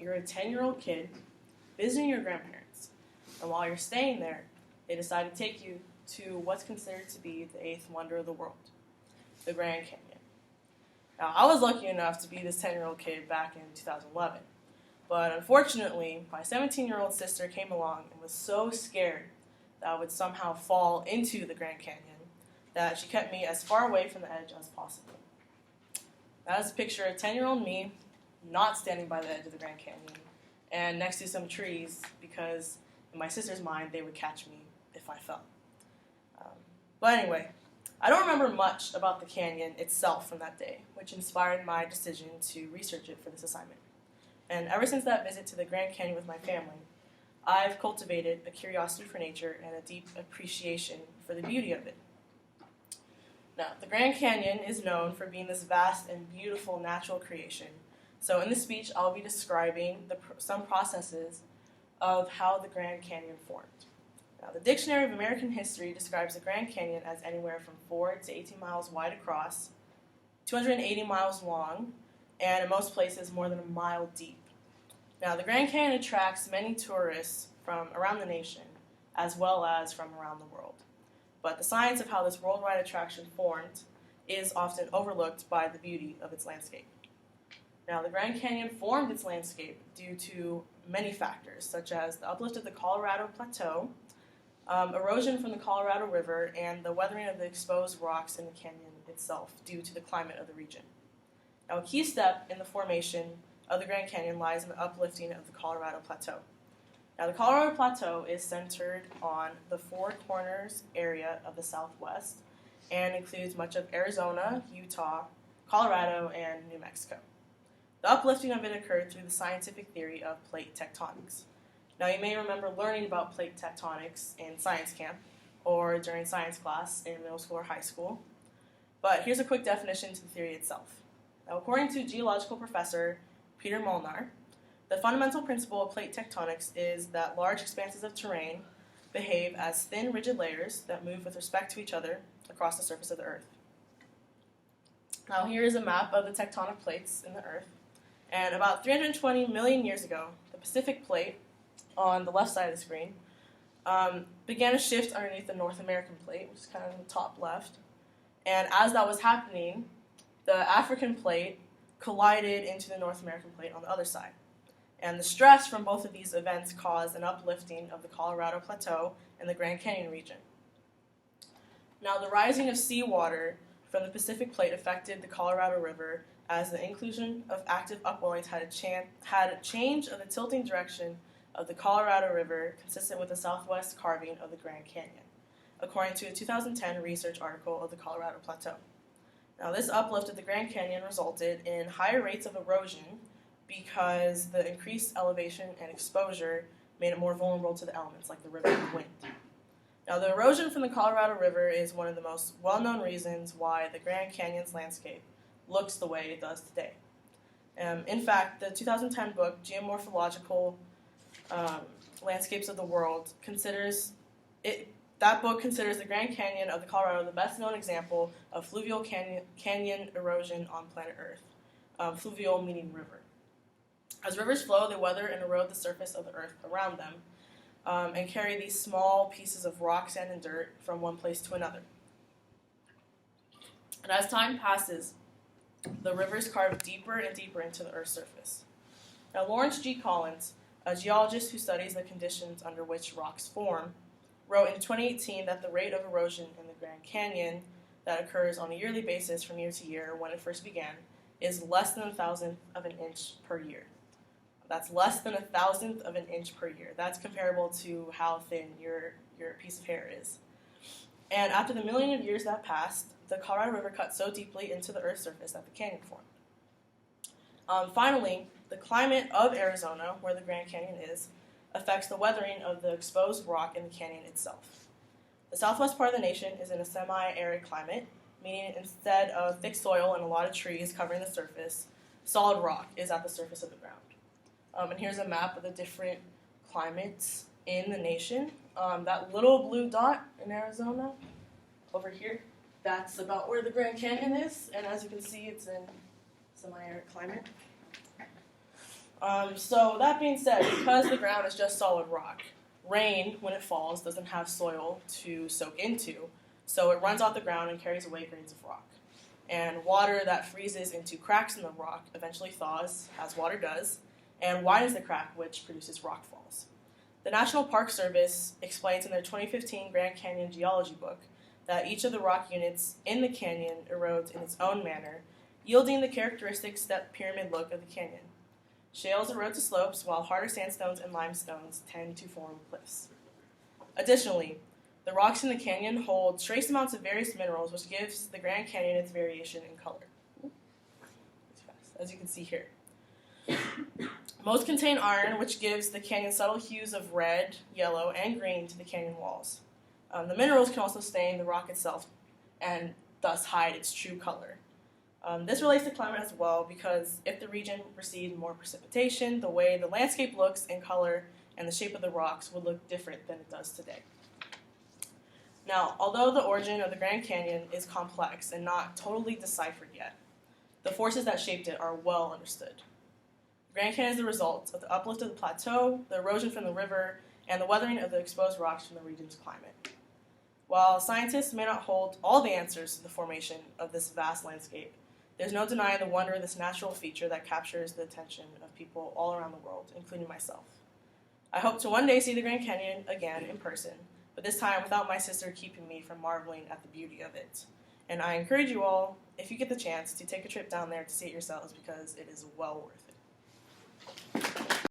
you're a 10-year-old kid visiting your grandparents, and while you're staying there, they decide to take you to what's considered to be the eighth wonder of the world, the Grand Canyon. Now, I was lucky enough to be this 10-year-old kid back in 2011, but unfortunately, my 17-year-old sister came along and was so scared that I would somehow fall into the Grand Canyon that she kept me as far away from the edge as possible. That is a picture of 10-year-old me not standing by the edge of the Grand Canyon and next to some trees because in my sister's mind they would catch me if I fell. But anyway, I don't remember much about the canyon itself from that day, which inspired my decision to research it for this assignment. And ever since that visit to the Grand Canyon with my family, I've cultivated a curiosity for nature and a deep appreciation for the beauty of it. Now, the Grand Canyon is known for being this vast and beautiful natural creation. So in this speech, I'll be describing some processes of how the Grand Canyon formed. Now, the Dictionary of American History describes the Grand Canyon as anywhere from 4 to 18 miles wide across, 280 miles long, and in most places more than a mile deep. Now, the Grand Canyon attracts many tourists from around the nation, as well as from around the world. But the science of how this worldwide attraction formed is often overlooked by the beauty of its landscape. Now, the Grand Canyon formed its landscape due to many factors, such as the uplift of the Colorado Plateau, erosion from the Colorado River, and the weathering of the exposed rocks in the canyon itself due to the climate of the region. Now, a key step in the formation of the Grand Canyon lies in the uplifting of the Colorado Plateau. Now, the Colorado Plateau is centered on the Four Corners area of the Southwest and includes much of Arizona, Utah, Colorado, and New Mexico. The uplifting of it occurred through the scientific theory of plate tectonics. Now, you may remember learning about plate tectonics in science camp or during science class in middle school or high school. But here's a quick definition to the theory itself. Now, according to geological professor Peter Molnar, the fundamental principle of plate tectonics is that large expanses of terrain behave as thin, rigid layers that move with respect to each other across the surface of the Earth. Now, here is a map of the tectonic plates in the Earth. And about 320 million years ago, the Pacific Plate, on the left side of the screen, began to shift underneath the North American Plate, which is kind of in the top left. And as that was happening, the African Plate collided into the North American Plate on the other side. And the stress from both of these events caused an uplifting of the Colorado Plateau and the Grand Canyon region. Now, the rising of seawater from the Pacific Plate affected the Colorado River as the inclusion of active upwellings had a change of the tilting direction of the Colorado River consistent with the southwest carving of the Grand Canyon, according to a 2010 research article of the Colorado Plateau. Now, this uplift of the Grand Canyon resulted in higher rates of erosion because the increased elevation and exposure made it more vulnerable to the elements like the river and wind. Now, the erosion from the Colorado River is one of the most well-known reasons why the Grand Canyon's landscape looks the way it does today. In fact, the 2010 book, Geomorphological Landscapes of the World, that book considers the Grand Canyon of the Colorado the best-known example of fluvial canyon erosion on planet Earth. Fluvial meaning river. As rivers flow, they weather and erode the surface of the Earth around them and carry these small pieces of rock, sand, and dirt from one place to another. And as time passes, the rivers carve deeper and deeper into the Earth's surface. Now, Lawrence G. Collins, a geologist who studies the conditions under which rocks form, wrote in 2018 that the rate of erosion in the Grand Canyon that occurs on a yearly basis from year to year when it first began is less than 1,000th of an inch per year. That's less than 1,000th of an inch per year. That's comparable to how thin your piece of hair is. And after the million of years that passed, the Colorado River cut so deeply into the Earth's surface that the canyon formed. Finally, the climate of Arizona, where the Grand Canyon is, affects the weathering of the exposed rock in the canyon itself. The southwest part of the nation is in a semi-arid climate, meaning instead of thick soil and a lot of trees covering the surface, solid rock is at the surface of the ground. And here's a map of the different climates in the nation. That little blue dot in Arizona, over here, that's about where the Grand Canyon is, and as you can see, it's in semi-arid climate. So that being said, because the ground is just solid rock, rain, when it falls, doesn't have soil to soak into, so it runs off the ground and carries away grains of rock. And water that freezes into cracks in the rock eventually thaws, as water does, and widens the crack, which produces rock falls. The National Park Service explains in their 2015 Grand Canyon Geology book that each of the rock units in the canyon erodes in its own manner, yielding the characteristic step pyramid look of the canyon. Shales erode to slopes, while harder sandstones and limestones tend to form cliffs. Additionally, the rocks in the canyon hold trace amounts of various minerals, which gives the Grand Canyon its variation in color, as you can see here. Most contain iron, which gives the canyon subtle hues of red, yellow, and green to the canyon walls. The minerals can also stain the rock itself and thus hide its true color. This relates to climate as well, because if the region received more precipitation, the way the landscape looks in color and the shape of the rocks would look different than it does today. Now, although the origin of the Grand Canyon is complex and not totally deciphered yet, the forces that shaped it are well understood. The Grand Canyon is the result of the uplift of the plateau, the erosion from the river, and the weathering of the exposed rocks from the region's climate. While scientists may not hold all the answers to the formation of this vast landscape, there's no denying the wonder of this natural feature that captures the attention of people all around the world, including myself. I hope to one day see the Grand Canyon again in person, but this time without my sister keeping me from marveling at the beauty of it. And I encourage you all, if you get the chance, to take a trip down there to see it yourselves, because it is well worth it.